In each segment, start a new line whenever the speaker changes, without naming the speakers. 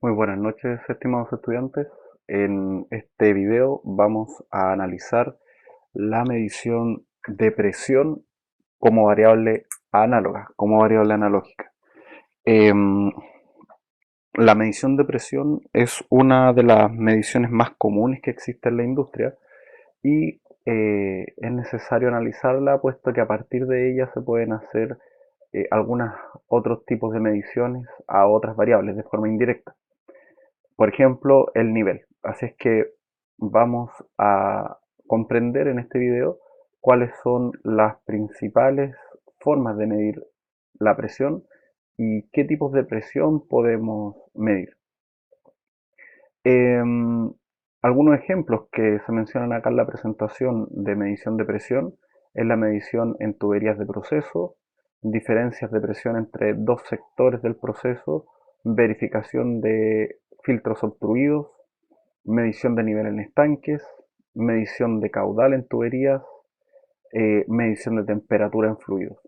Muy buenas noches, estimados estudiantes. En este video vamos a analizar la medición de presión como variable análoga, como variable analógica. Em, la medición de presión es una de las mediciones más comunes que existe en la industria y es necesario analizarla puesto que a partir de ella se pueden hacer algunos otros tipos de mediciones a otras variables de forma indirecta. Por ejemplo, el nivel. Así es que vamos a comprender en este video cuáles son las principales formas de medir la presión y qué tipos de presión podemos medir. Em, Algunos ejemplos que se mencionan acá en la presentación de medición de presión es la medición en tuberías de proceso, diferencias de presión entre dos sectores del proceso, verificación de filtros obstruidos, medición de nivel en estanques, medición de caudal en tuberías, medición de temperatura en fluidos.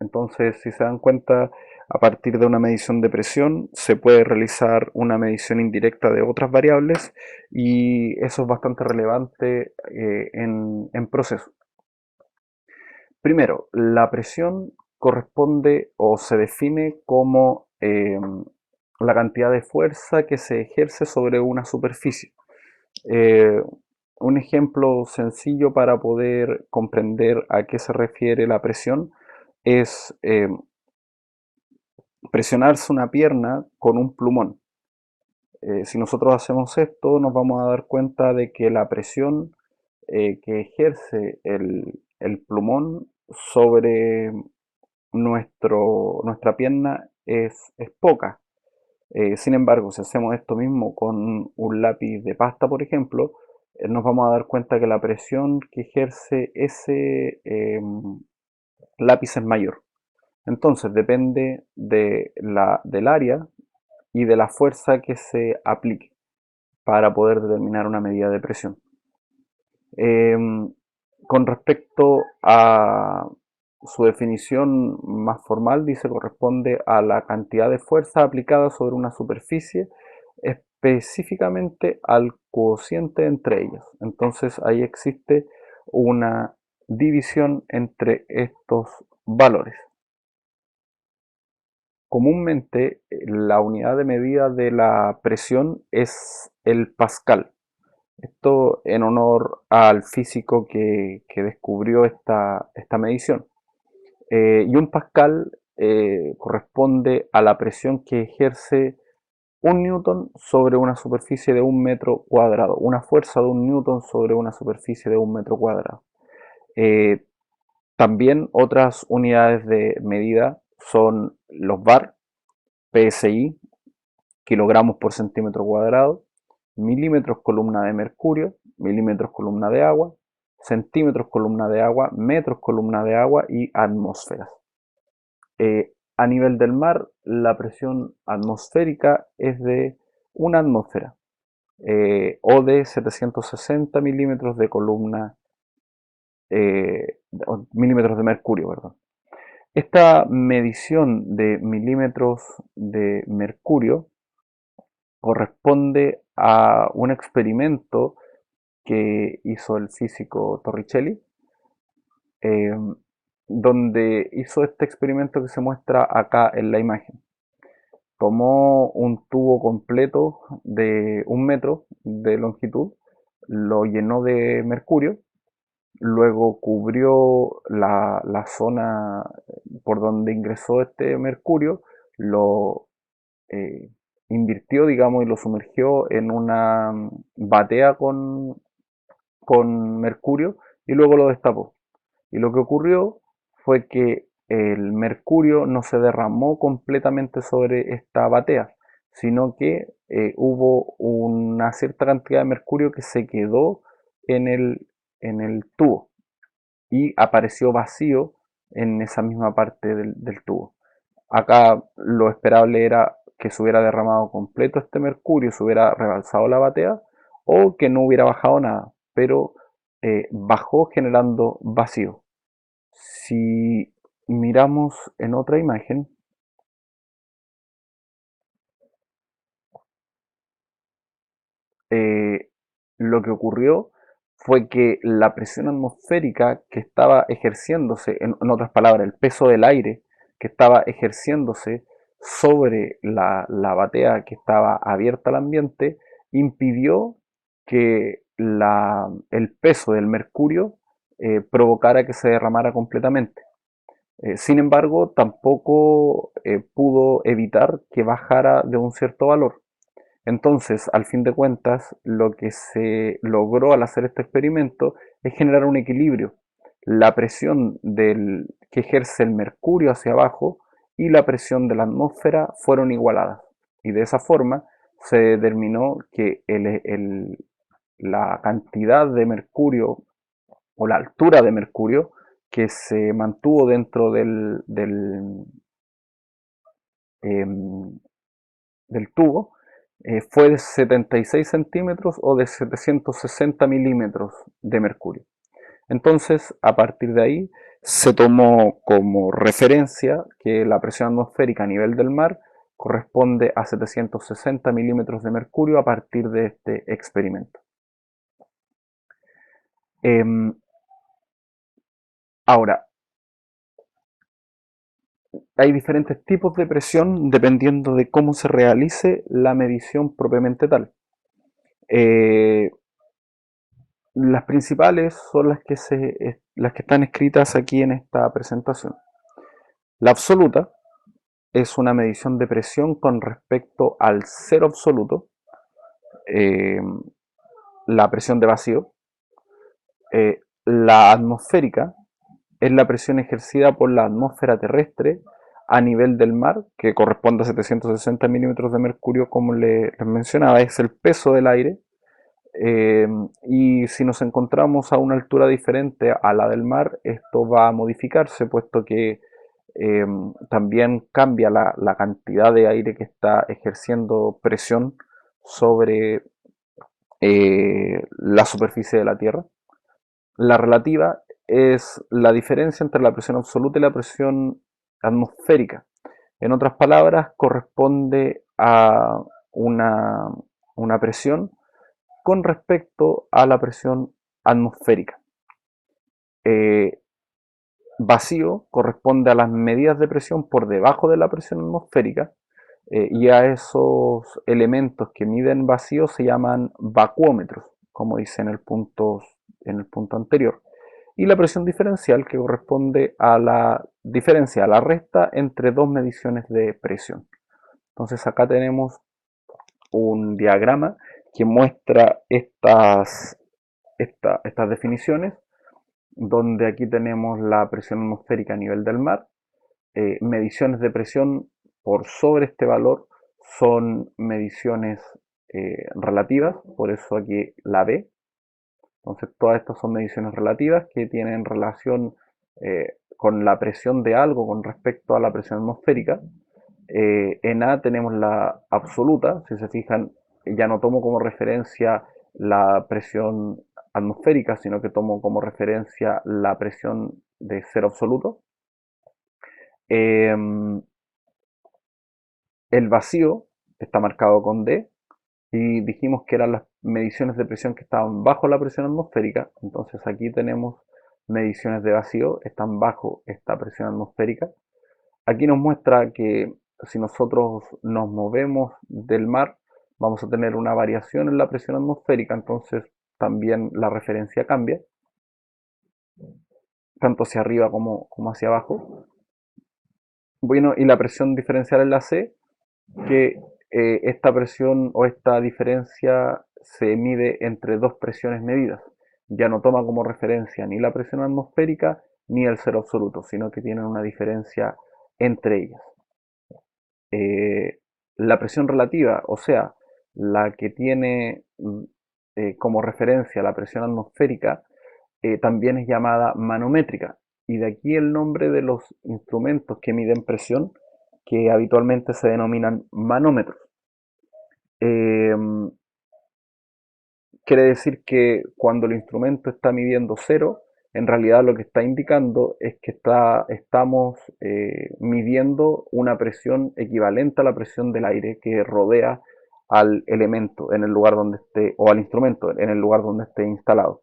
Entonces, si se dan cuenta, a partir de una medición de presión se puede realizar una medición indirecta de otras variables y eso es bastante relevante en proceso. Primero, la presión corresponde o se define como la cantidad de fuerza que se ejerce sobre una superficie. Eh, un ejemplo sencillo para poder comprender a qué se refiere la presión es presionarse una pierna con un plumón. Si nosotros hacemos esto, nos vamos a dar cuenta de que la presión que ejerce el plumón sobre nuestra pierna es poca. Sin embargo, si hacemos esto mismo con un lápiz de pasta, por ejemplo, nos vamos a dar cuenta que la presión que ejerce ese lápiz es mayor. Entonces, depende del área y de la fuerza que se aplique para poder determinar una medida de presión. Con respecto a su definición más formal, dice corresponde a la cantidad de fuerza aplicada sobre una superficie, específicamente al cociente entre ellas. Entonces ahí existe una división entre estos valores. Comúnmente la unidad de medida de la presión es el pascal. Esto en honor al físico que descubrió esta medición. Y un pascal corresponde a la presión que ejerce un newton sobre una superficie de un metro cuadrado, una fuerza de un newton sobre una superficie de un metro cuadrado. Eh, También otras unidades de medida son los bar, PSI, kilogramos por centímetro cuadrado, milímetros columna de mercurio, milímetros columna de agua, centímetros columna de agua, metros columna de agua y atmósferas. A nivel del mar, la presión atmosférica es de una atmósfera o de 760 milímetros de columna, milímetros de mercurio, perdón. Esta medición de milímetros de mercurio corresponde a un experimento que hizo el físico Torricelli, eh, donde hizo este experimento que se muestra acá en la imagen. Tomó un tubo completo de un metro de longitud, lo llenó de mercurio, luego cubrió la zona por donde ingresó este mercurio, lo eh, invirtió, digamos, y lo sumergió en una batea con mercurio y luego lo destapó. Y lo que ocurrió fue que el mercurio no se derramó completamente sobre esta batea, sino que hubo una cierta cantidad de mercurio que se quedó en en el tubo y apareció vacío en esa misma parte del tubo. Acá lo esperable era que se hubiera derramado completo este mercurio, se hubiera rebalsado la batea o que no hubiera bajado nada, pero bajó generando vacío. Si miramos en otra imagen, lo que ocurrió fue que la presión atmosférica que estaba ejerciéndose, en otras palabras, el peso del aire que estaba ejerciéndose sobre la batea que estaba abierta al ambiente, impidió que el peso del mercurio provocara que se derramara completamente. Sin embargo, tampoco pudo evitar que bajara de un cierto valor. Entonces, al fin de cuentas, lo que se logró al hacer este experimento es generar un equilibrio. La presión que ejerce el mercurio hacia abajo y la presión de la atmósfera fueron igualadas. Y de esa forma se determinó que la cantidad de mercurio o la altura de mercurio que se mantuvo dentro em, del tubo fue de 76 centímetros o de 760 milímetros de mercurio. Entonces, a partir de ahí, se tomó como referencia que la presión atmosférica a nivel del mar corresponde a 760 milímetros de mercurio a partir de este experimento. Ahora, hay diferentes tipos de presión dependiendo de cómo se realice la medición propiamente tal. Las principales son las que están escritas aquí en esta presentación. La absoluta es una medición de presión con respecto al cero absoluto, eh, la presión de vacío. La atmosférica es la presión ejercida por la atmósfera terrestre a nivel del mar, que corresponde a 760 milímetros de mercurio, como les mencionaba, es el peso del aire. Y si nos encontramos a una altura diferente a la del mar, esto va a modificarse, puesto que también cambia la cantidad de aire que está ejerciendo presión sobre la superficie de la Tierra. La relativa es la diferencia entre la presión absoluta y la presión atmosférica. En otras palabras, corresponde a una presión con respecto a la presión atmosférica. Eh, Vacío corresponde a las medidas de presión por debajo de la presión atmosférica, y a esos elementos que miden vacío se llaman vacuómetros, como dice en el punto anterior. Y la presión diferencial, que corresponde a la diferencia, a la resta entre dos mediciones de presión. Entonces acá tenemos un diagrama que muestra estas definiciones, donde aquí tenemos la presión atmosférica a nivel del mar. Mediciones de presión por sobre este valor son mediciones relativas, por eso aquí la B. Entonces todas estas son mediciones relativas que tienen relación con la presión de algo con respecto a la presión atmosférica. En A tenemos la absoluta, si se fijan, ya no tomo como referencia la presión atmosférica, sino que tomo como referencia la presión de cero absoluto. El vacío está marcado con D y dijimos que eran las mediciones de presión que estaban bajo la presión atmosférica. Entonces aquí tenemos mediciones de vacío, están bajo esta presión atmosférica. Aquí nos muestra que si nosotros nos movemos del mar, vamos a tener una variación en la presión atmosférica, entonces también la referencia cambia, tanto hacia arriba como hacia abajo. Bueno, y la presión diferencial en la C, que esta presión o esta diferencia se mide entre dos presiones medidas. Ya no toma como referencia ni la presión atmosférica ni el cero absoluto, sino que tienen una diferencia entre ellas. La presión relativa, o sea, la que tiene como referencia la presión atmosférica, también es llamada manométrica. Y de aquí el nombre de los instrumentos que miden presión, que habitualmente se denominan manómetros. Eh, Quiere decir que cuando el instrumento está midiendo cero, en realidad lo que está indicando es que estamos midiendo una presión equivalente a la presión del aire que rodea al elemento en el lugar donde esté, o al instrumento en el lugar donde esté instalado.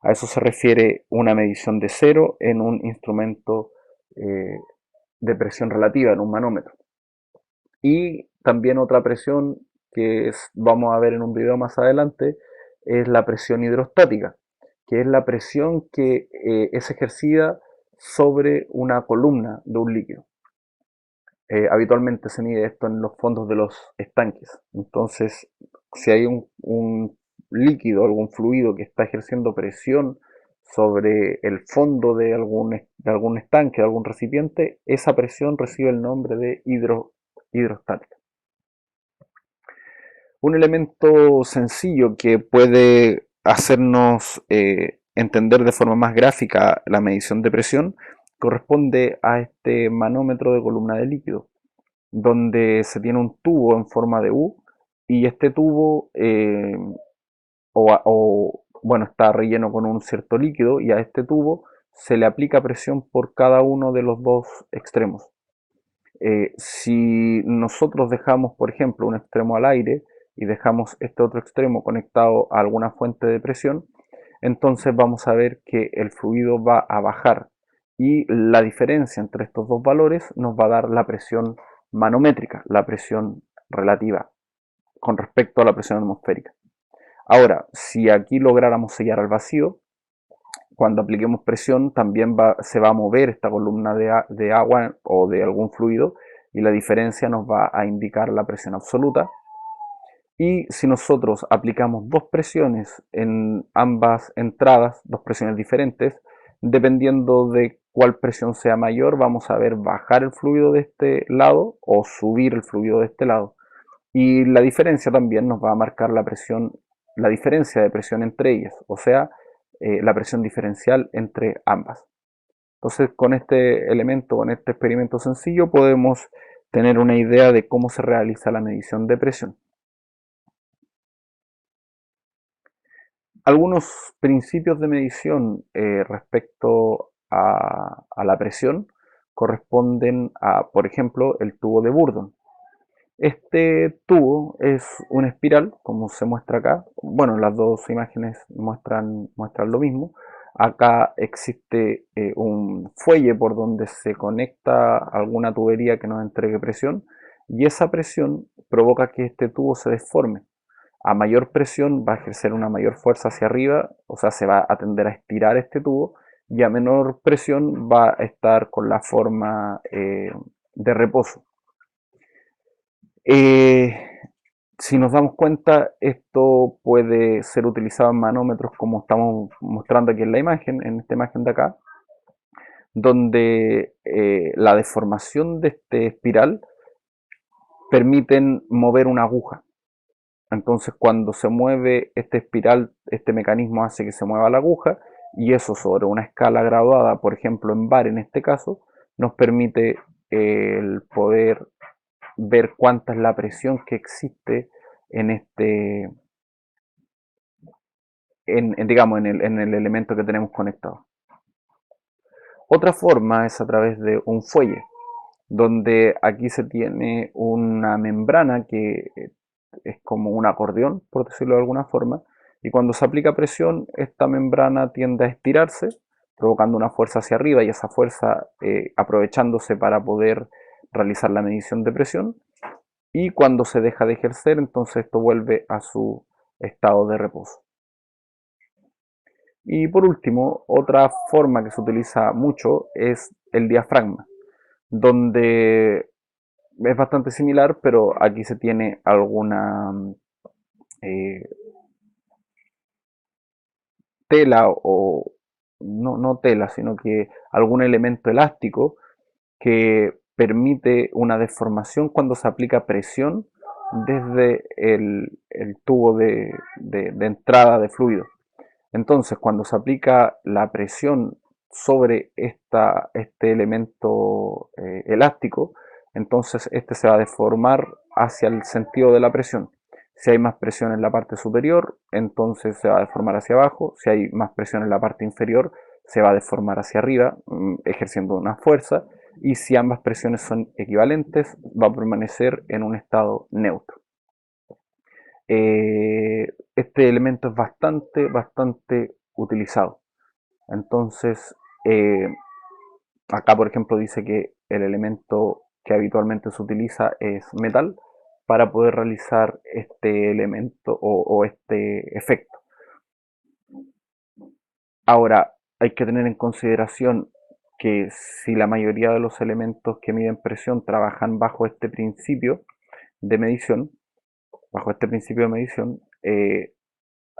A eso se refiere una medición de cero en un instrumento de presión relativa, en un manómetro. Y también otra presión vamos a ver en un video más adelante, es la presión hidrostática, que es la presión que es ejercida sobre una columna de un líquido. Habitualmente se mide esto en los fondos de los estanques. Entonces, si hay un líquido, algún fluido que está ejerciendo presión sobre el fondo de algún estanque, de algún recipiente, esa presión recibe el nombre de hidrostática. Un elemento sencillo que puede hacernos entender de forma más gráfica la medición de presión corresponde a este manómetro de columna de líquido, donde se tiene un tubo en forma de U y este tubo bueno, está relleno con un cierto líquido y a este tubo se le aplica presión por cada uno de los dos extremos. Si nosotros dejamos, por ejemplo, un extremo al aire y dejamos este otro extremo conectado a alguna fuente de presión, entonces vamos a ver que el fluido va a bajar y la diferencia entre estos dos valores nos va a dar la presión manométrica, la presión relativa con respecto a la presión atmosférica. Ahora, si aquí lográramos sellar al vacío, cuando apliquemos presión también se va a mover esta columna de agua o de algún fluido y la diferencia nos va a indicar la presión absoluta. Y si nosotros aplicamos dos presiones en ambas entradas, dos presiones diferentes, dependiendo de cuál presión sea mayor, vamos a ver bajar el fluido de este lado o subir el fluido de este lado. Y la diferencia también nos va a marcar la diferencia de presión entre ellas, o sea, la presión diferencial entre ambas. Entonces, con este elemento, con este experimento sencillo, podemos tener una idea de cómo se realiza la medición de presión. Algunos principios de medición respecto a la presión corresponden a, por ejemplo, el tubo de Bourdon. Este tubo es una espiral, como se muestra acá. Bueno, las dos imágenes muestran lo mismo. Acá existe un fuelle por donde se conecta alguna tubería que nos entregue presión y esa presión provoca que este tubo se deforme. A mayor presión va a ejercer una mayor fuerza hacia arriba, o sea, se va a tender a estirar este tubo y a menor presión va a estar con la forma de reposo. Eh, si nos damos cuenta, esto puede ser utilizado en manómetros como estamos mostrando aquí en la imagen, en esta imagen de acá, donde la deformación de este espiral permiten mover una aguja. Entonces cuando se mueve este espiral, este mecanismo hace que se mueva la aguja y eso sobre una escala graduada, por ejemplo en bar en este caso, nos permite el poder ver cuánta es la presión que existe en este, digamos, en el elemento que tenemos conectado. Otra forma es a través de un fuelle, donde aquí se tiene una membrana que es como un acordeón, por decirlo de alguna forma, y cuando se aplica presión, esta membrana tiende a estirarse, provocando una fuerza hacia arriba y esa fuerza aprovechándose para poder realizar la medición de presión, y cuando se deja de ejercer, entonces esto vuelve a su estado de reposo. Y por último, otra forma que se utiliza mucho es el diafragma, donde es bastante similar, pero aquí se tiene alguna eh, tela o no tela, sino que algún elemento elástico que permite una deformación cuando se aplica presión desde el tubo de entrada de fluido. Entonces, cuando se aplica la presión sobre este elemento elástico, entonces este se va a deformar hacia el sentido de la presión. Si hay más presión en la parte superior, entonces se va a deformar hacia abajo. Si hay más presión en la parte inferior, se va a deformar hacia arriba, ejerciendo una fuerza. Y si ambas presiones son equivalentes, va a permanecer en un estado neutro. este elemento es bastante utilizado. Entonces, acá por ejemplo dice que el elemento que habitualmente se utiliza es metal para poder realizar este elemento o este efecto. Ahora, hay que tener en consideración que si la mayoría de los elementos que miden presión trabajan bajo este principio de medición,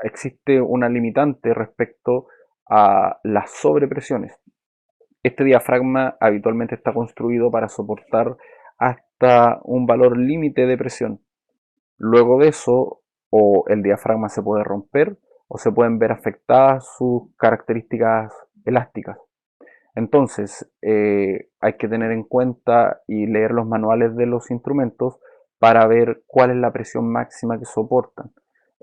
existe una limitante respecto a las sobrepresiones. Este diafragma habitualmente está construido para soportar hasta un valor límite de presión. Luego de eso, o el diafragma se puede romper o se pueden ver afectadas sus características elásticas. Entonces, hay que tener en cuenta y leer los manuales de los instrumentos para ver cuál es la presión máxima que soportan.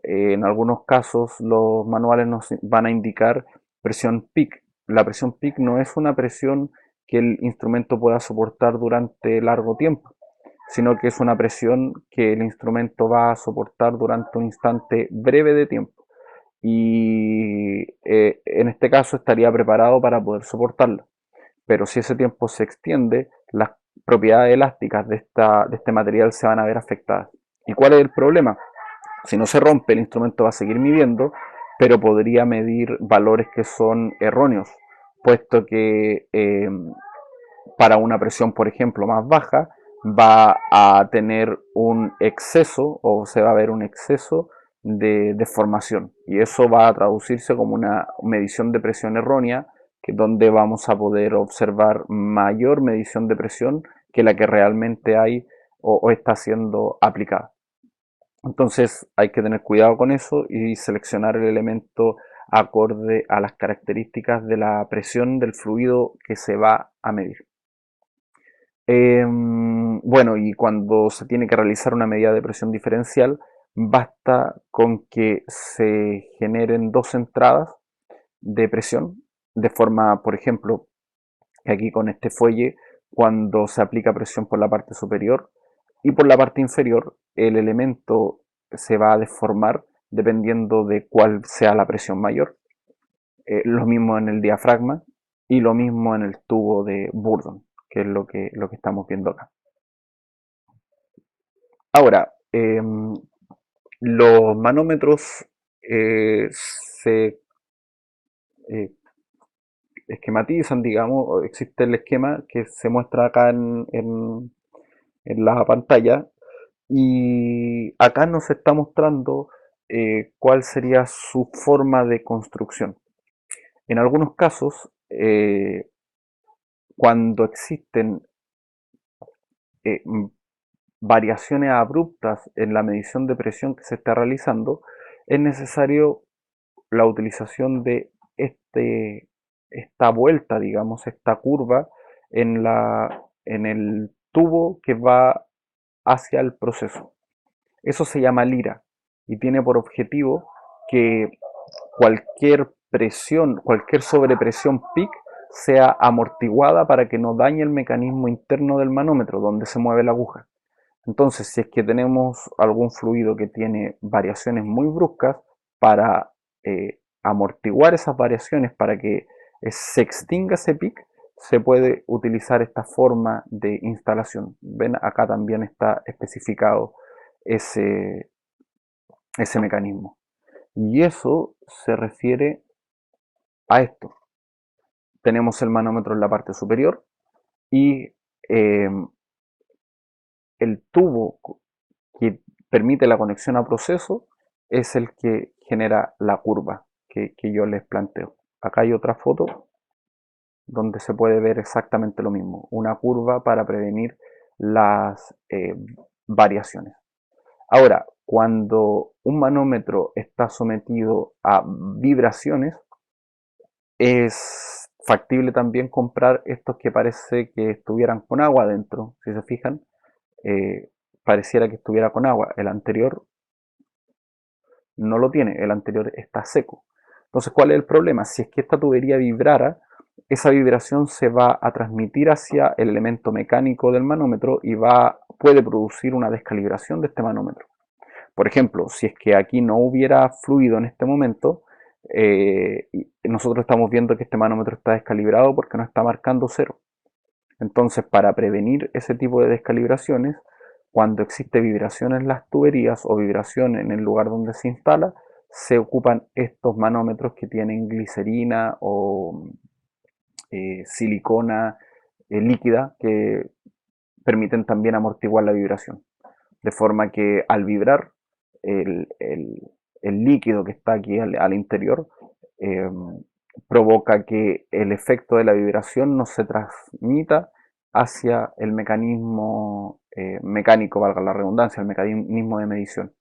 En algunos casos los manuales nos van a indicar presión peak. La presión peak no es una presión que el instrumento pueda soportar durante largo tiempo, sino que es una presión que el instrumento va a soportar durante un instante breve de tiempo. Y en este caso estaría preparado para poder soportarla. Pero si ese tiempo se extiende, las propiedades elásticas de este material se van a ver afectadas. ¿Y cuál es el problema? Si no se rompe, el instrumento va a seguir midiendo, pero podría medir valores que son erróneos, puesto que para una presión, por ejemplo, más baja, va a tener un exceso o se va a ver un exceso de deformación. Y eso va a traducirse como una medición de presión errónea, que donde vamos a poder observar mayor medición de presión que la que realmente hay o está siendo aplicada. Entonces hay que tener cuidado con eso y seleccionar el elemento acorde a las características de la presión del fluido que se va a medir. Bueno, y cuando se tiene que realizar una medida de presión diferencial, basta con que se generen dos entradas de presión, de forma, por ejemplo, que aquí con este fuelle, cuando se aplica presión por la parte superior y por la parte inferior, el elemento se va a deformar dependiendo de cuál sea la presión mayor. Lo mismo en el diafragma y lo mismo en el tubo de Bourdon, que es lo que estamos viendo acá. Ahora, los manómetros se eh, esquematizan, digamos, existe el esquema que se muestra acá en la pantalla y acá nos está mostrando cuál sería su forma de construcción. En algunos casos, cuando existen eh, variaciones abruptas en la medición de presión que se está realizando, es necesario la utilización de esta vuelta, digamos, esta curva en el tubo que va hacia el proceso. Eso se llama lira y tiene por objetivo que cualquier presión, cualquier sobrepresión peak sea amortiguada para que no dañe el mecanismo interno del manómetro donde se mueve la aguja. Entonces, si es que tenemos algún fluido que tiene variaciones muy bruscas, para amortiguar esas variaciones, para que se extinga ese pic, se puede utilizar esta forma de instalación. Ven, acá también está especificado ese, ese mecanismo. Y eso se refiere a esto. Tenemos el manómetro en la parte superior y el tubo que permite la conexión a proceso es el que genera la curva que yo les planteo. Acá hay otra foto donde se puede ver exactamente lo mismo, una curva para prevenir las variaciones. Ahora, cuando un manómetro está sometido a vibraciones, es factible también comprar estos que parece que estuvieran con agua dentro. Si se fijan, pareciera que estuviera con agua. El anterior no lo tiene, el anterior está seco. Entonces, ¿cuál es el problema? Si es que esta tubería vibrara, esa vibración se va a transmitir hacia el elemento mecánico del manómetro y puede producir una descalibración de este manómetro. por ejemplo, si es que aquí no hubiera fluido en este momento, y nosotros estamos viendo que este manómetro está descalibrado porque no está marcando cero. Entonces, para prevenir ese tipo de descalibraciones, cuando existe vibración en las tuberías o vibración en el lugar donde se instala, se ocupan estos manómetros que tienen glicerina o silicona líquida que permiten también amortiguar la vibración. De forma que al vibrar el líquido que está aquí al interior eh, provoca que el efecto de la vibración no se transmita hacia el mecanismo mecánico, valga la redundancia, el mecanismo de medición.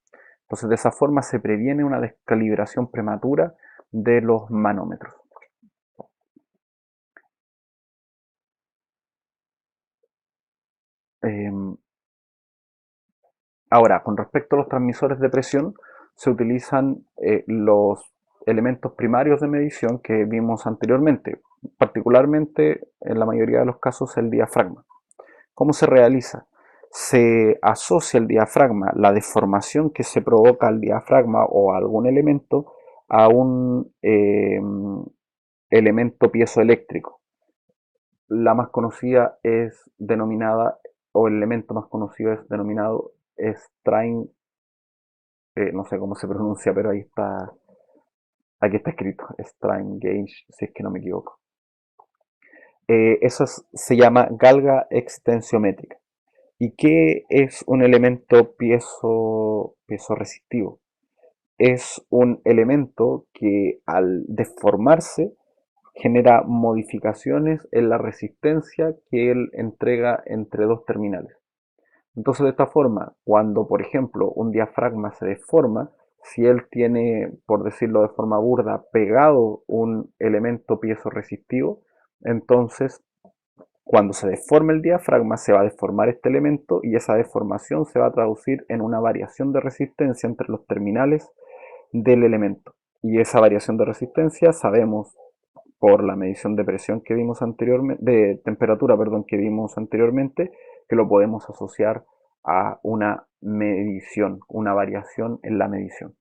Entonces, de esa forma se previene una descalibración prematura de los manómetros. Eh, Ahora, con respecto a los transmisores de presión, se utilizan los elementos primarios de medición que vimos anteriormente, particularmente en la mayoría de los casos el diafragma. ¿Cómo se realiza? Se asocia el diafragma, la deformación que se provoca al diafragma o a algún elemento, a un elemento piezoeléctrico. La más conocida es denominada, o el elemento más conocido es denominado strain, no sé cómo se pronuncia, pero ahí está, aquí está escrito, strain gauge, si es que no me equivoco. Se llama galga extensiométrica. ¿Y qué es un elemento piezo resistivo? Es un elemento que al deformarse genera modificaciones en la resistencia que él entrega entre dos terminales. Entonces, de esta forma, cuando por ejemplo un diafragma se deforma, si él tiene, por decirlo de forma burda, pegado un elemento piezo-resistivo, entonces cuando se deforme el diafragma se va a deformar este elemento y esa deformación se va a traducir en una variación de resistencia entre los terminales del elemento. Y esa variación de resistencia sabemos por la medición de presión que vimos anteriormente, de temperatura, perdón, que vimos anteriormente, que lo podemos asociar a una medición, una variación en la medición.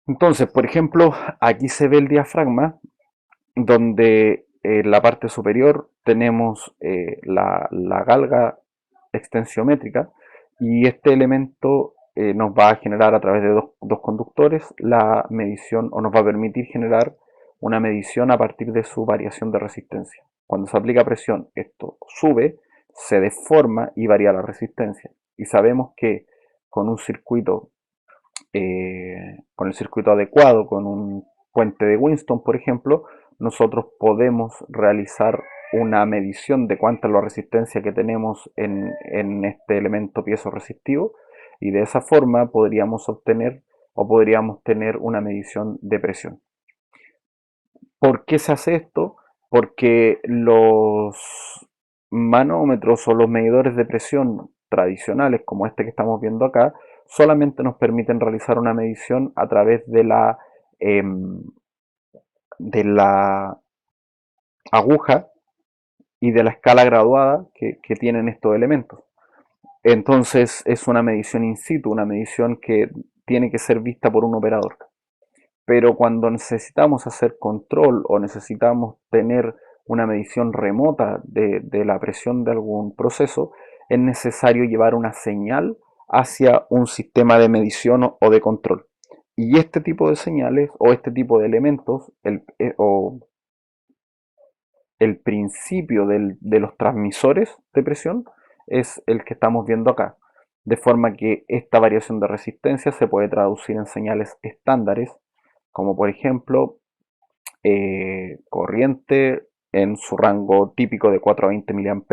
Entonces, por ejemplo, aquí se ve el diafragma, donde en la parte superior tenemos la galga extensiométrica y este elemento nos va a generar a través de dos conductores la medición o nos va a permitir generar una medición a partir de su variación de resistencia. Cuando se aplica presión, esto sube, se deforma y varía la resistencia. Y sabemos que con un circuito, con el circuito adecuado, con un puente de Winston, por ejemplo, nosotros podemos realizar una medición de cuánta es la resistencia que tenemos en este elemento piezo resistivo y de esa forma podríamos obtener o podríamos tener una medición de presión. ¿Por qué se hace esto? Porque los manómetros o los medidores de presión tradicionales, como este que estamos viendo acá, solamente nos permiten realizar una medición a través de la aguja y de la escala graduada que tienen estos elementos. Entonces es una medición in situ, una medición que tiene que ser vista por un operador. Pero cuando necesitamos hacer control o necesitamos tener una medición remota de la presión de algún proceso, es necesario llevar una señal hacia un sistema de medición o de control. Y este tipo de señales o este tipo de elementos o el principio de los transmisores de presión es el que estamos viendo acá. De forma que esta variación de resistencia se puede traducir en señales estándares, como por ejemplo corriente en su rango típico de 4 a 20 mA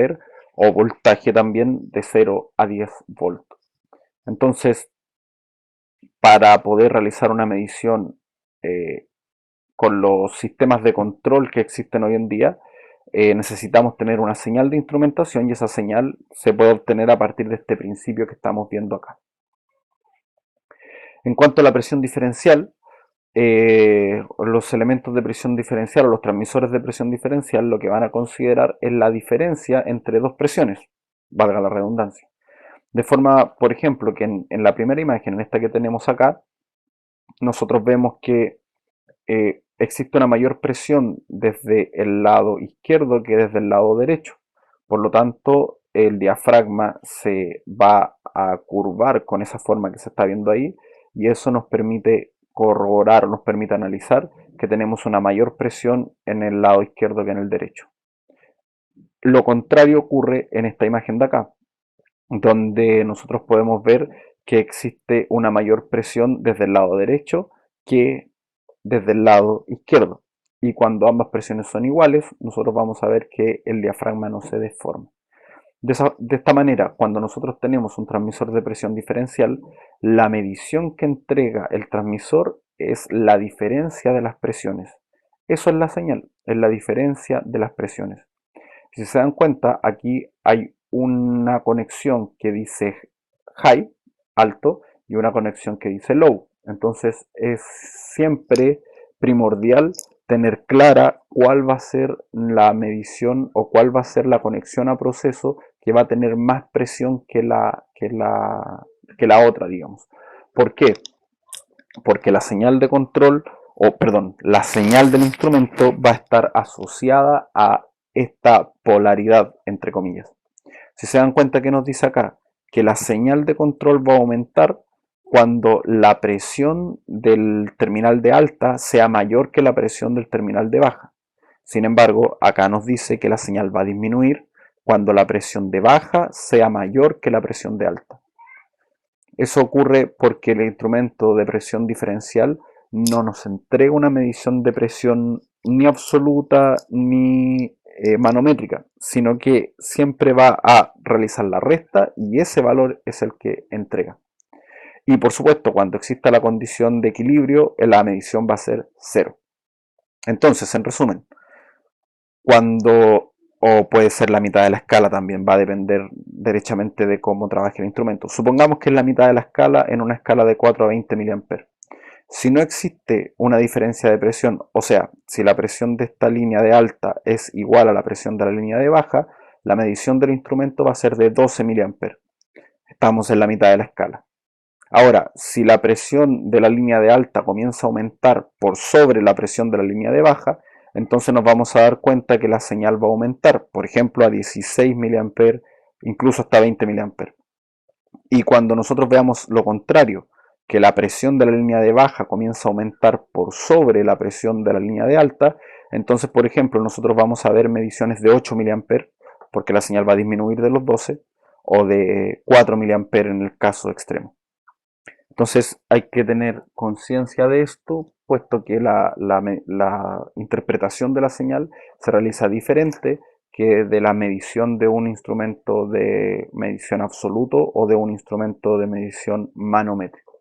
o voltaje también de 0 a 10 volts. Entonces, para poder realizar una medición eh, con los sistemas de control que existen hoy en día, necesitamos tener una señal de instrumentación y esa señal se puede obtener a partir de este principio que estamos viendo acá. En cuanto a la presión diferencial, los elementos de presión diferencial o los transmisores de presión diferencial lo que van a considerar es la diferencia entre dos presiones, valga la redundancia. De forma, por ejemplo, que en la primera imagen, en esta que tenemos acá, nosotros vemos que existe una mayor presión desde el lado izquierdo que desde el lado derecho. Por lo tanto, el diafragma se va a curvar con esa forma que se está viendo ahí y eso nos permite corroborar o nos permite analizar que tenemos una mayor presión en el lado izquierdo que en el derecho. Lo contrario ocurre en esta imagen de acá, donde nosotros podemos ver que existe una mayor presión desde el lado derecho que desde el lado izquierdo. Y cuando ambas presiones son iguales, nosotros vamos a ver que el diafragma no se deforma. De esta manera, cuando nosotros tenemos un transmisor de presión diferencial, la medición que entrega el transmisor es la diferencia de las presiones. Eso es la señal, es la diferencia de las presiones. Si se dan cuenta, aquí hay una conexión que dice high, alto, y una conexión que dice low. Entonces es siempre primordial tener clara cuál va a ser la medición o cuál va a ser la conexión a proceso que va a tener más presión que la otra, digamos. ¿Por qué? Porque la señal de control, o perdón, la señal del instrumento va a estar asociada a esta polaridad, entre comillas. Si se dan cuenta que nos dice acá que la señal de control va a aumentar cuando la presión del terminal de alta sea mayor que la presión del terminal de baja. Sin embargo, acá nos dice que la señal va a disminuir cuando la presión de baja sea mayor que la presión de alta. Eso ocurre porque el instrumento de presión diferencial no nos entrega una medición de presión ni absoluta ni manométrica, sino que siempre va a realizar la resta y ese valor es el que entrega. Y por supuesto, cuando exista la condición de equilibrio, la medición va a ser cero. Entonces, en resumen, cuando, o puede ser la mitad de la escala también, va a depender derechamente de cómo trabaje el instrumento. Supongamos que es la mitad de la escala en una escala de 4 a 20 mA. Si no existe una diferencia de presión, o sea, si la presión de esta línea de alta es igual a la presión de la línea de baja, la medición del instrumento va a ser de 12 mA. Estamos en la mitad de la escala. Ahora, si la presión de la línea de alta comienza a aumentar por sobre la presión de la línea de baja, entonces nos vamos a dar cuenta que la señal va a aumentar, por ejemplo, a 16 mA, incluso hasta 20 mA. Y cuando nosotros veamos lo contrario, que la presión de la línea de baja comienza a aumentar por sobre la presión de la línea de alta, entonces, por ejemplo, nosotros vamos a ver mediciones de 8 mA, porque la señal va a disminuir de los 12, o de 4 mA en el caso extremo. Entonces hay que tener conciencia de esto, puesto que la interpretación de la señal se realiza diferente que de la medición de un instrumento de medición absoluto o de un instrumento de medición manométrico.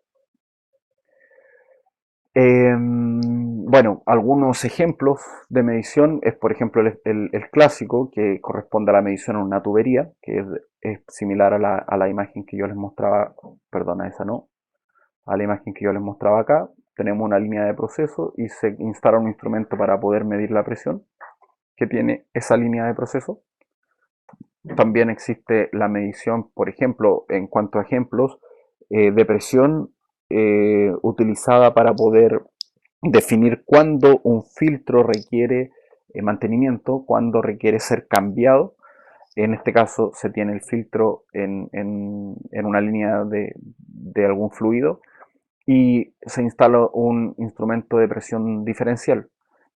Bueno, algunos ejemplos de medición es, por ejemplo, el clásico, que corresponde a la medición en una tubería, que es similar a la imagen que yo les mostraba, perdona, esa no, a la imagen que yo les mostraba acá. Tenemos una línea de proceso y se instala un instrumento para poder medir la presión que tiene esa línea de proceso. También existe la medición, por ejemplo, en cuanto a ejemplos, de presión utilizada para poder definir cuándo un filtro requiere mantenimiento, cuándo requiere ser cambiado. En este caso se tiene el filtro en una línea de algún fluido y se instala un instrumento de presión diferencial,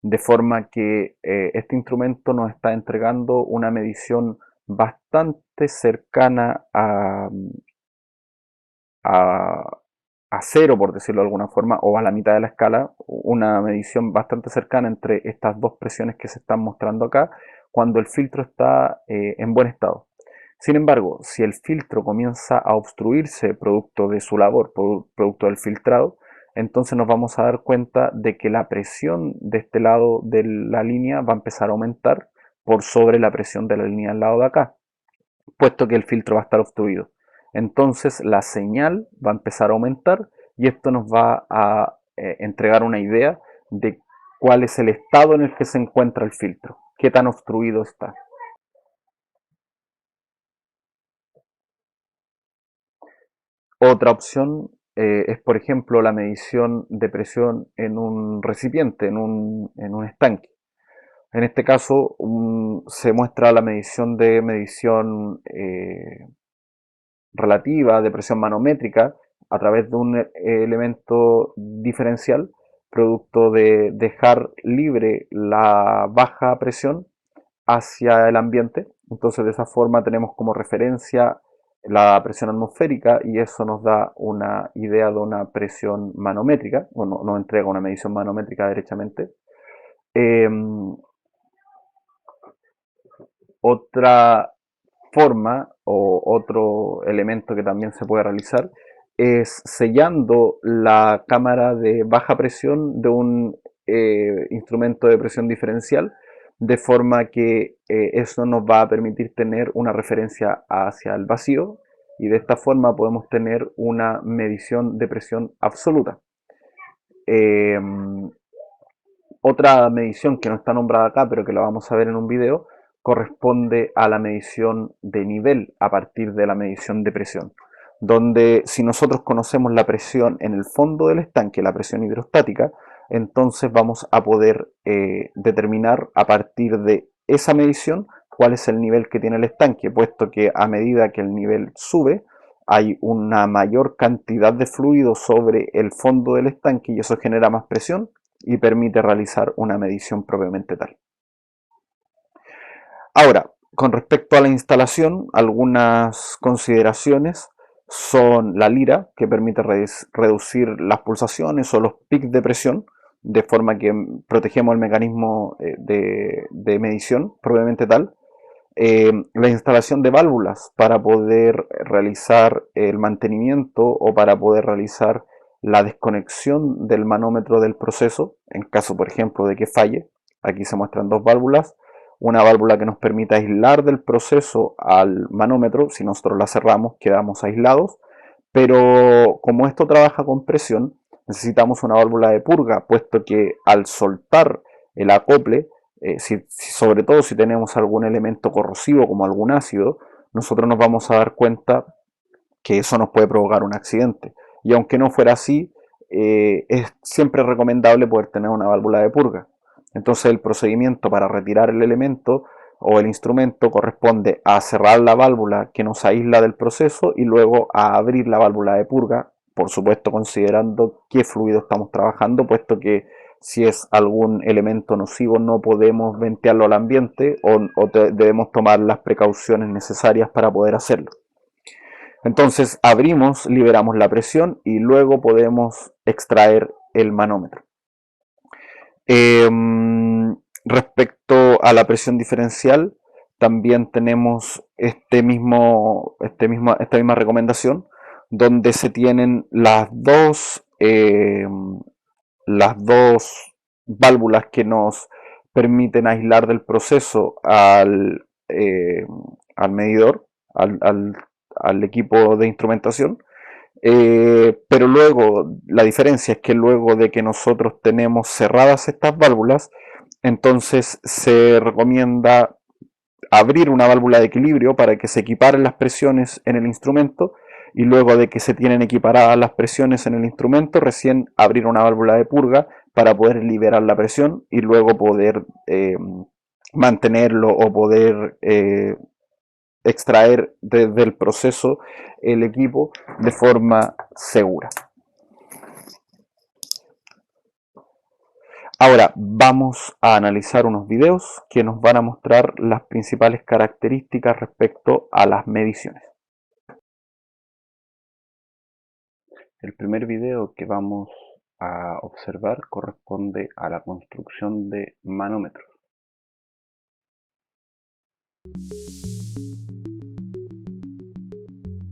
de forma que este instrumento nos está entregando una medición bastante cercana a, a cero, por decirlo de alguna forma, o a la mitad de la escala, una medición bastante cercana entre estas dos presiones que se están mostrando acá, cuando el filtro está en buen estado. Sin embargo, si el filtro comienza a obstruirse producto de su labor, producto del filtrado, entonces nos vamos a dar cuenta de que la presión de este lado de la línea va a empezar a aumentar por sobre la presión de la línea al lado de acá, puesto que el filtro va a estar obstruido. Entonces la señal va a empezar a aumentar y esto nos va a entregar una idea de cuál es el estado en el que se encuentra el filtro, qué tan obstruido está. Otra opción es, por ejemplo, la medición de presión en un recipiente, en un estanque. En este caso, se muestra la medición relativa de presión manométrica a través de un elemento diferencial, producto de dejar libre la baja presión hacia el ambiente. Entonces, de esa forma tenemos como referencia la presión atmosférica y eso nos da una idea de una presión manométrica, bueno, nos entrega una medición manométrica derechamente. Eh, Otra forma o otro elemento que también se puede realizar es sellando la cámara de baja presión de un instrumento de presión diferencial, de forma que eso nos va a permitir tener una referencia hacia el vacío y de esta forma podemos tener una medición de presión absoluta. Eh, Otra medición que no está nombrada acá, pero que la vamos a ver en un video, corresponde a la medición de nivel a partir de la medición de presión, donde si nosotros conocemos la presión en el fondo del estanque, la presión hidrostática, entonces vamos a poder determinar a partir de esa medición cuál es el nivel que tiene el estanque, puesto que a medida que el nivel sube, hay una mayor cantidad de fluido sobre el fondo del estanque y eso genera más presión y permite realizar una medición propiamente tal. Ahora, con respecto a la instalación, algunas consideraciones son la lira, que permite reducir las pulsaciones o los pics de presión, de forma que protegemos el mecanismo de medición propiamente tal. La instalación de válvulas para poder realizar el mantenimiento o para poder realizar la desconexión del manómetro del proceso, en caso, por ejemplo, de que falle. Aquí se muestran dos válvulas, una válvula que nos permite aislar del proceso al manómetro, si nosotros la cerramos quedamos aislados, pero como esto trabaja con presión, necesitamos una válvula de purga, puesto que al soltar el acople, sobre todo si tenemos algún elemento corrosivo como algún ácido, nosotros nos vamos a dar cuenta que eso nos puede provocar un accidente. Y aunque no fuera así, es siempre recomendable poder tener una válvula de purga. Entonces el procedimiento para retirar el elemento o el instrumento corresponde a cerrar la válvula que nos aísla del proceso y luego a abrir la válvula de purga, por supuesto considerando qué fluido estamos trabajando, puesto que si es algún elemento nocivo no podemos ventearlo al ambiente o debemos tomar las precauciones necesarias para poder hacerlo. Entonces abrimos, liberamos la presión y luego podemos extraer el manómetro. Eh, Respecto a la presión diferencial, también tenemos esta misma recomendación, donde se tienen las dos válvulas que nos permiten aislar del proceso al medidor, al equipo de instrumentación. Pero luego, la diferencia es que luego de que nosotros tenemos cerradas estas válvulas, entonces se recomienda abrir una válvula de equilibrio para que se equiparen las presiones en el instrumento y luego de que se tienen equiparadas las presiones en el instrumento, recién abrir una válvula de purga para poder liberar la presión y luego poder mantenerlo o poder extraer desde el proceso el equipo de forma segura. Ahora vamos a analizar unos videos que nos van a mostrar las principales características respecto a las mediciones. El primer video que vamos a observar corresponde a la construcción de manómetros.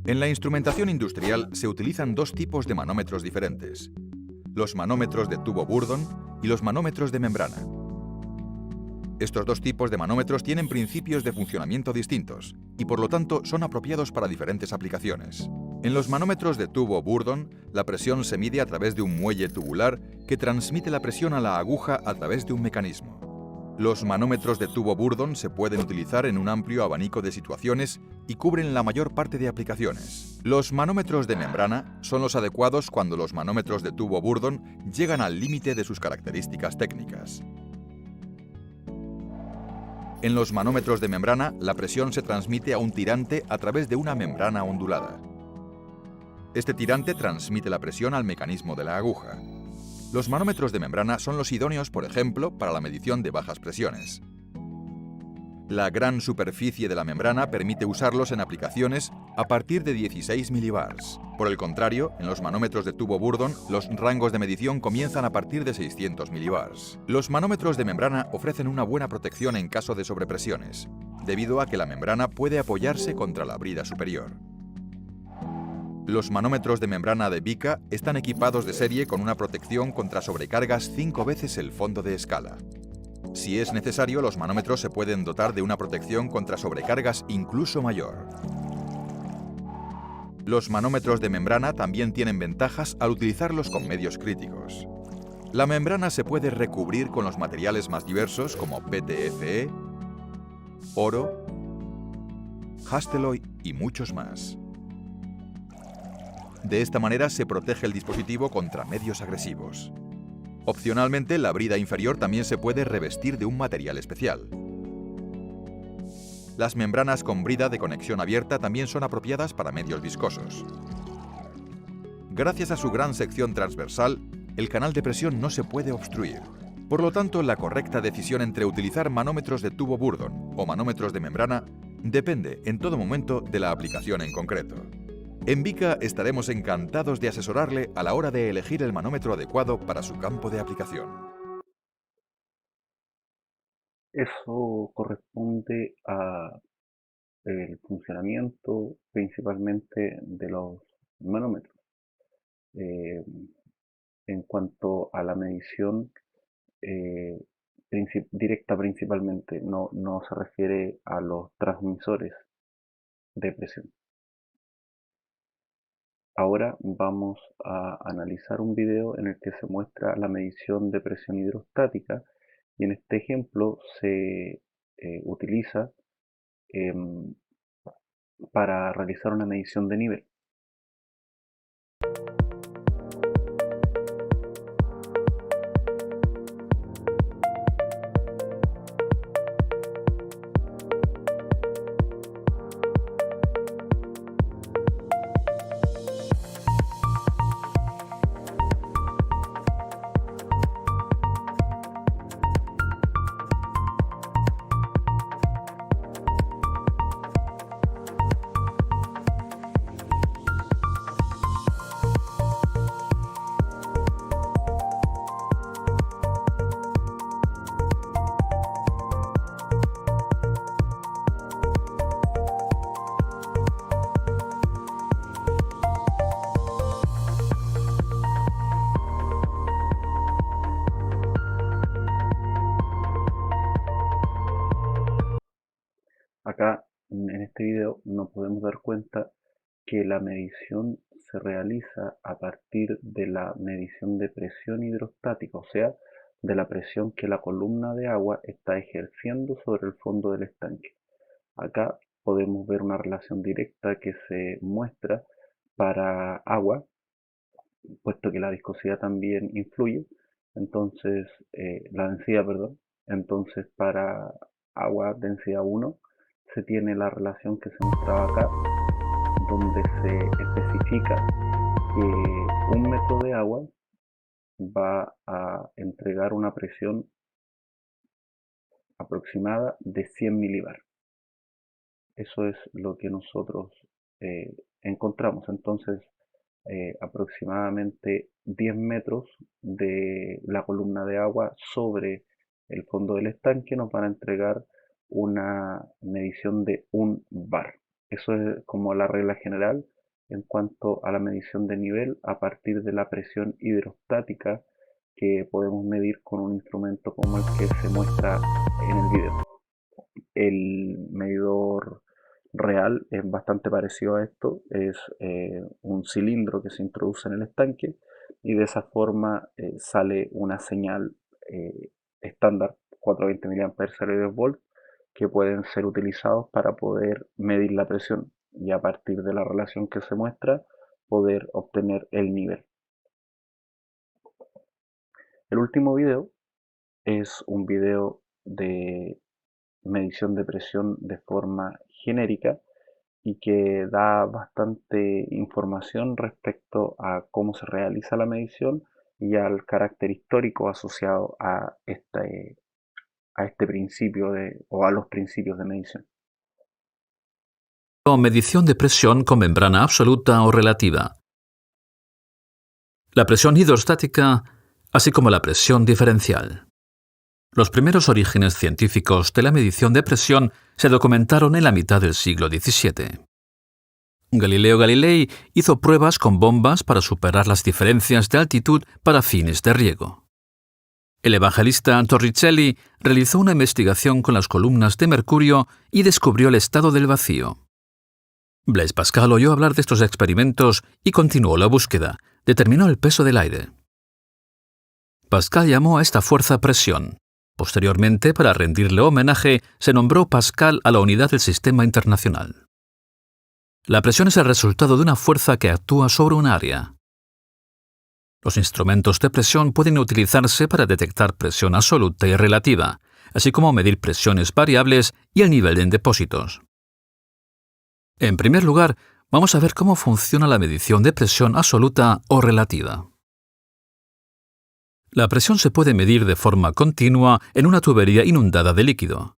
En la instrumentación industrial se utilizan dos tipos de manómetros diferentes: los manómetros de tubo Bourdon y los manómetros de membrana. Estos dos tipos de manómetros tienen principios de funcionamiento distintos y por lo tanto son apropiados para diferentes aplicaciones. En los manómetros de tubo Bourdon, la presión se mide a través de un muelle tubular que transmite la presión a la aguja a través de un mecanismo. Los manómetros de tubo Bourdon se pueden utilizar en un amplio abanico de situaciones y cubren la mayor parte de aplicaciones. Los manómetros de membrana son los adecuados cuando los manómetros de tubo Burdon llegan al límite de sus características técnicas. En los manómetros de membrana, la presión se transmite a un tirante a través de una membrana ondulada. Este tirante transmite la presión al mecanismo de la aguja. Los manómetros de membrana son los idóneos, por ejemplo, para la medición de bajas presiones. La gran superficie de la membrana permite usarlos en aplicaciones a partir de 16 milibars. Por el contrario, en los manómetros de tubo Burdon, los rangos de medición comienzan a partir de 600 milibars. Los manómetros de membrana ofrecen una buena protección en caso de sobrepresiones, debido a que la membrana puede apoyarse contra la brida superior. Los manómetros de membrana de Vica están equipados de serie con una protección contra sobrecargas 5 veces el fondo de escala. Si es necesario, los manómetros se pueden dotar de una protección contra sobrecargas incluso mayor. Los manómetros de membrana también tienen ventajas al utilizarlos con medios críticos. La membrana se puede recubrir con los materiales más diversos como PTFE, oro, Hastelloy y muchos más. De esta manera se protege el dispositivo contra medios agresivos. Opcionalmente, la brida inferior también se puede revestir de un material especial. Las membranas con brida de conexión abierta también son apropiadas para medios viscosos. Gracias a su gran sección transversal, el canal de presión no se puede obstruir. Por lo tanto, la correcta decisión entre utilizar manómetros de tubo Burdon o manómetros de membrana depende en todo momento de la aplicación en concreto. En Vica estaremos encantados de asesorarle a la hora de elegir el manómetro adecuado para su campo de aplicación.
Eso corresponde a el funcionamiento principalmente de los manómetros. Eh, en cuanto a la medición eh, directa principalmente, no se refiere a los transmisores de presión. Ahora vamos a analizar un video en el que se muestra la medición de presión hidrostática y en este ejemplo se utiliza em, para realizar una medición de nivel. Acá en este video nos podemos dar cuenta que la medición se realiza a partir de la medición de presión hidrostática, o sea, de la presión que la columna de agua está ejerciendo sobre el fondo del estanque. Acá podemos ver una relación directa que se muestra para agua, puesto que la viscosidad también influye, entonces, la densidad, perdón, entonces para agua densidad 1 se tiene la relación que se mostraba acá, donde se especifica que 1 metro de agua va a entregar una presión aproximada de 100 milibar. Eso es lo que nosotros encontramos. Entonces, aproximadamente 10 metros de la columna de agua sobre el fondo del estanque nos van a entregar una medición de 1 bar. Eso es como la regla general en cuanto a la medición de nivel a partir de la presión hidrostática que podemos medir con un instrumento como el que se muestra en el video. El medidor real es bastante parecido a esto, es un cilindro que se introduce en el estanque y de esa forma sale una señal estándar 420 mA/V que pueden ser utilizados para poder medir la presión. y a partir de la relación que se muestra poder obtener el nivel. El último video es un video de medición de presión de forma genérica y que da bastante información respecto a cómo se realiza la medición y al carácter histórico asociado a este principio o a los principios de medición.
O medición de presión con membrana absoluta o relativa. La presión hidrostática, así como la presión diferencial. Los primeros orígenes científicos de la medición de presión se documentaron en la mitad del siglo XVII. Galileo Galilei hizo pruebas con bombas para superar las diferencias de altitud para fines de riego. El evangelista Torricelli realizó una investigación con las columnas de mercurio y descubrió el estado del vacío. Blaise Pascal oyó hablar de estos experimentos y continuó la búsqueda. Determinó el peso del aire. Pascal llamó a esta fuerza presión. Posteriormente, para rendirle homenaje, se nombró Pascal a la unidad del sistema internacional. La presión es el resultado de una fuerza que actúa sobre un área. Los instrumentos de presión pueden utilizarse para detectar presión absoluta y relativa, así como medir presiones variables y el nivel de depósitos. En primer lugar, vamos a ver cómo funciona la medición de presión absoluta o relativa. La presión se puede medir de forma continua en una tubería inundada de líquido.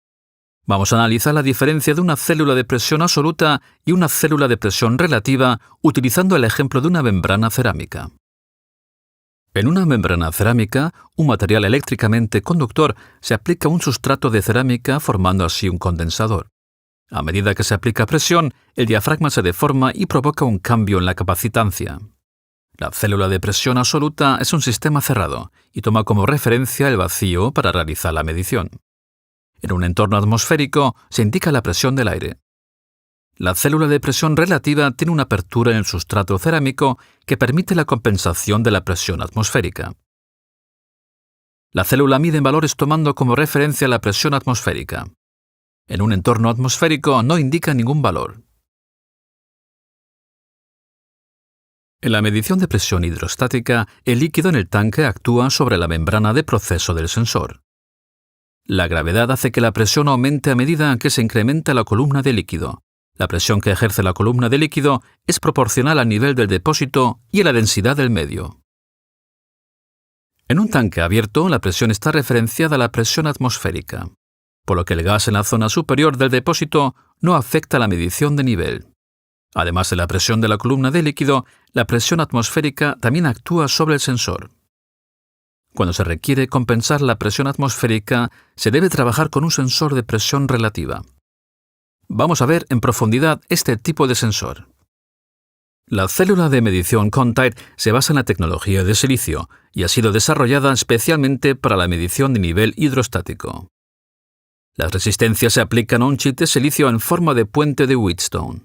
Vamos a analizar la diferencia de una célula de presión absoluta y una célula de presión relativa utilizando el ejemplo de una membrana cerámica. En una membrana cerámica, un material eléctricamente conductor, se aplica un sustrato de cerámica formando así un condensador. A medida que se aplica presión, el diafragma se deforma y provoca un cambio en la capacitancia. La célula de presión absoluta es un sistema cerrado y toma como referencia el vacío para realizar la medición. En un entorno atmosférico se indica la presión del aire. La célula de presión relativa tiene una apertura en el sustrato cerámico que permite la compensación de la presión atmosférica. La célula mide en valores tomando como referencia la presión atmosférica. En un entorno atmosférico no indica ningún valor. En la medición de presión hidrostática, el líquido en el tanque actúa sobre la membrana de proceso del sensor. La gravedad hace que la presión aumente a medida que se incrementa la columna de líquido. La presión que ejerce la columna de líquido es proporcional al nivel del depósito y a la densidad del medio. En un tanque abierto, la presión está referenciada a la presión atmosférica, por lo que el gas en la zona superior del depósito no afecta la medición de nivel. Además de la presión de la columna de líquido, la presión atmosférica también actúa sobre el sensor. Cuando se requiere compensar la presión atmosférica, se debe trabajar con un sensor de presión relativa. Vamos a ver en profundidad este tipo de sensor. La célula de medición Contact se basa en la tecnología de silicio y ha sido desarrollada especialmente para la medición de nivel hidrostático. Las resistencias se aplican a un chip de silicio en forma de puente de Wheatstone.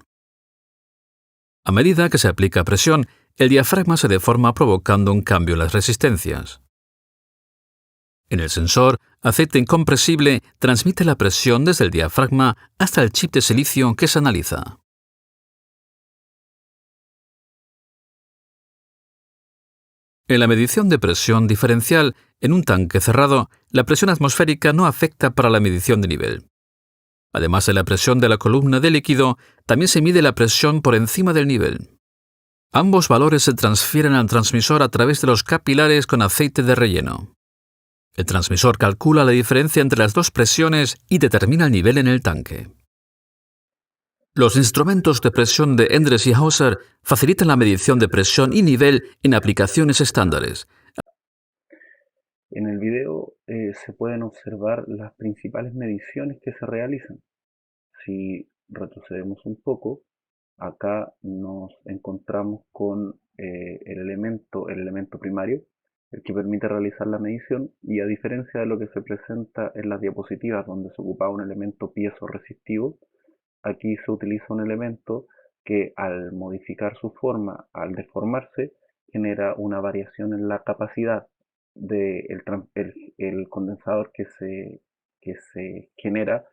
A medida que se aplica presión, el diafragma se deforma provocando un cambio en las resistencias. En el sensor, aceite incompresible transmite la presión desde el diafragma hasta el chip de silicio que se analiza. En la medición de presión diferencial, en un tanque cerrado, la presión atmosférica no afecta para la medición de nivel. Además de la presión de la columna de líquido, también se mide la presión por encima del nivel. Ambos valores se transfieren al transmisor a través de los capilares con aceite de relleno. El transmisor calcula la diferencia entre las dos presiones y determina el nivel en el tanque. Los instrumentos de presión de Endres y Hauser facilitan la medición de presión y nivel en aplicaciones estándares.
En el video se pueden observar las principales mediciones que se realizan. Si retrocedemos un poco, acá nos encontramos con el elemento primario, el que permite realizar la medición, y a diferencia de lo que se presenta en las diapositivas donde se ocupaba un elemento piezo-resistivo, aquí se utiliza un elemento que al modificar su forma, al deformarse, genera una variación en la capacidad del el condensador que se genera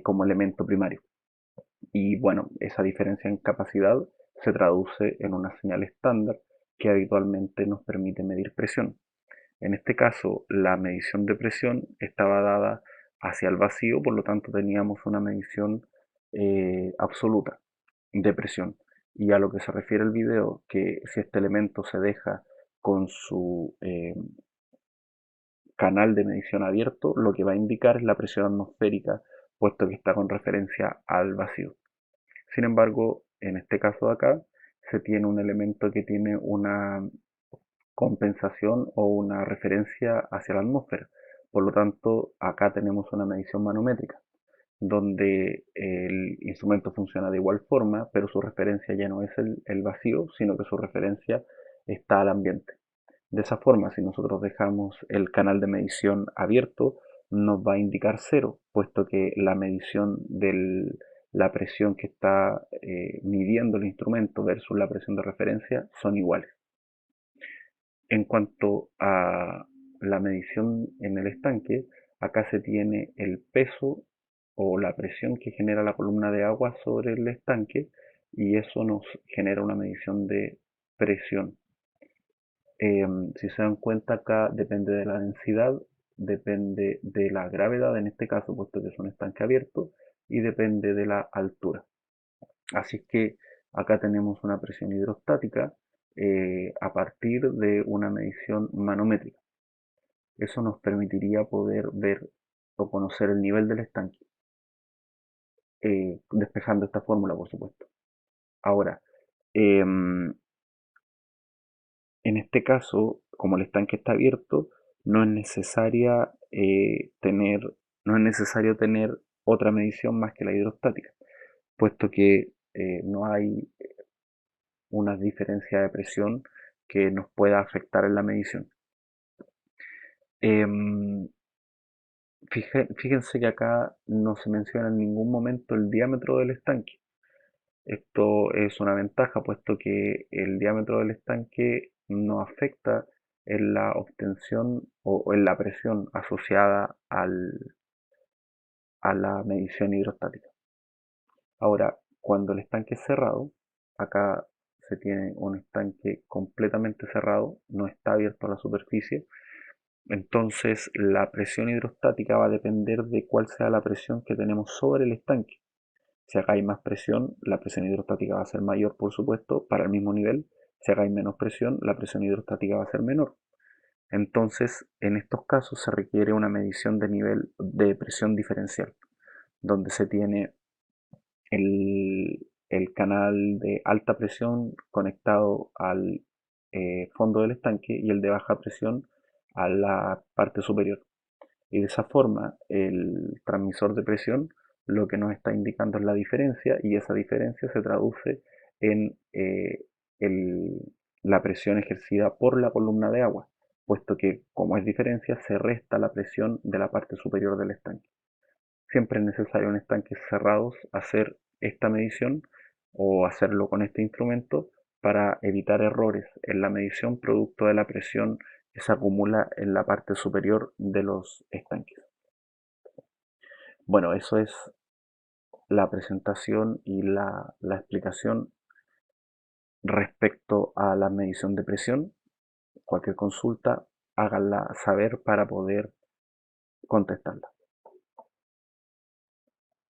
como elemento primario. Y bueno, esa diferencia en capacidad se traduce en una señal estándar que habitualmente nos permite medir presión. En este caso, la medición de presión estaba dada hacia el vacío, por lo tanto teníamos una medición absoluta de presión. Y a lo que se refiere el video, que si este elemento se deja con su canal de medición abierto, lo que va a indicar es la presión atmosférica, puesto que está con referencia al vacío. Sin embargo, en este caso de acá, se tiene un elemento que tiene una compensación o una referencia hacia la atmósfera. Por lo tanto, acá tenemos una medición manométrica, donde el instrumento funciona de igual forma, pero su referencia ya no es el vacío, sino que su referencia está al ambiente. De esa forma, si nosotros dejamos el canal de medición abierto, nos va a indicar cero, puesto que la medición de la presión que está midiendo el instrumento versus la presión de referencia son iguales. En cuanto a la medición en el estanque, acá se tiene el peso o la presión que genera la columna de agua sobre el estanque y eso nos genera una medición de presión. Si se dan cuenta, acá depende de la densidad, depende de la gravedad en este caso, puesto que es un estanque abierto, y depende de la altura. Así que acá tenemos una presión hidrostática a partir de una medición manométrica. Eso nos permitiría poder ver o conocer el nivel del estanque, despejando esta fórmula, por supuesto. Ahora, em, en este caso, como el estanque está abierto, no es necesaria no es necesario tener otra medición más que la hidrostática, puesto que no hay una diferencia de presión que nos pueda afectar en la medición. Em, Fíjense que acá no se menciona en ningún momento el diámetro del estanque. Esto es una ventaja, puesto que el diámetro del estanque no afecta en la obtención o en la presión asociada a la medición hidrostática. Ahora, cuando el estanque es cerrado, acá se tiene un estanque completamente cerrado, no está abierto a la superficie, entonces la presión hidrostática va a depender de cuál sea la presión que tenemos sobre el estanque. Si acá hay más presión, la presión hidrostática va a ser mayor, por supuesto, para el mismo nivel. Si acá hay menos presión, la presión hidrostática va a ser menor. Entonces, en estos casos se requiere una medición de nivel de presión diferencial, donde se tiene el canal de alta presión conectado al fondo del estanque y el de baja presión a la parte superior. Y de esa forma el transmisor de presión lo que nos está indicando es la diferencia y esa diferencia se traduce en la presión ejercida por la columna de agua, puesto que como es diferencia se resta la presión de la parte superior del estanque. Siempre es necesario en estanques cerrados hacer esta medición o hacerlo con este instrumento para evitar errores en la medición producto de la presión que se acumula en la parte superior de los estanques. Bueno, eso es la presentación y la explicación respecto a la medición de presión. Cualquier consulta, háganla saber para poder contestarla.